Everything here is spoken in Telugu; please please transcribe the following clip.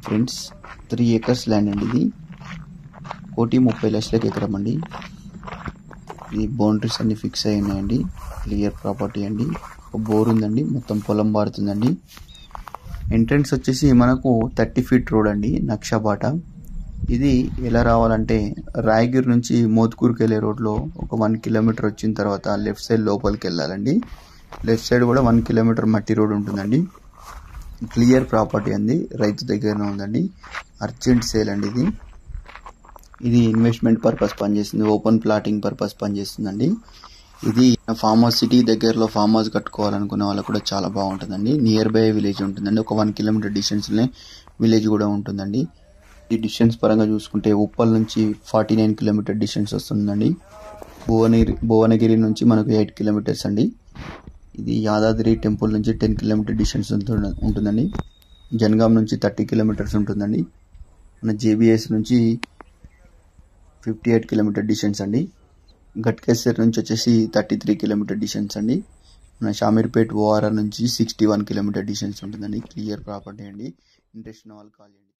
ఫ్రెండ్స్ 3 acres ల్యాండ్ అండి. ఇది 1,30,00,000 ఎకరం అండి. ఈ బౌండరీస్ అన్ని ఫిక్స్ అయి ఉన్నాయండి. క్లియర్ ప్రాపర్టీ అండి. ఒక బోర్ ఉందండి. మొత్తం పొలం బారుతుందండి. ఎంట్రన్స్ వచ్చేసి మనకు 30 feet రోడ్ అండి, నక్షబాట. ఇది ఎలా రావాలంటే రాయగిరి నుంచి మోత్కూరుకి వెళ్ళే రోడ్లో ఒక 1 kilometer వచ్చిన తర్వాత లెఫ్ట్ సైడ్ లోపలికి వెళ్ళాలండి. లెఫ్ట్ సైడ్ కూడా 1 kilometer మట్టి రోడ్ ఉంటుందండి. క్లియర్ ప్రాపర్టీ అండి, రైతు దగ్గరనే ఉందండి. అర్జెంట్ సేల్ అండి. ఇది ఇన్వెస్ట్మెంట్ పర్పస్ పనిచేస్తుంది, ఓపెన్ ప్లాటింగ్ పర్పస్ పనిచేస్తుందండి. ఇది ఫామ్ హౌస్, సిటీ దగ్గరలో ఫామ్ హౌస్ కట్టుకోవాలనుకునే వాళ్ళకు కూడా చాలా బాగుంటుందండి. నియర్ బై విలేజ్ ఉంటుందండి. ఒక 1 kilometer డిస్టెన్స్లోనే విలేజ్ కూడా ఉంటుందండి. ఈ డిస్టెన్స్ పరంగా చూసుకుంటే ఉప్పల్ నుంచి 49 kilometer డిస్టెన్స్ వస్తుందండి. భువనగిరి నుంచి మనకు 8 kilometers అండి. ఇది యాదాద్రి టెంపుల్ నుంచి 10 kilometer డిస్టెన్స్ ఉంటుందండి. జనగాం నుంచి 30 kilometers ఉంటుందండి. మన జేబీఎస్ నుంచి 58 kilometer డిస్టెన్స్ అండి. గట్కేసర్ నుంచి వచ్చేసి 33 kilometer డిస్టెన్స్ అండి. మన షామీర్పేట్ ఓఆర్ఆర్ నుంచి 61 kilometer డిస్టెన్స్ ఉంటుందండి. క్లియర్ ప్రాపర్టీ అండి. ఇంట్రెస్ట్ ఉన్న వాళ్ళు కాల్ చేయండి.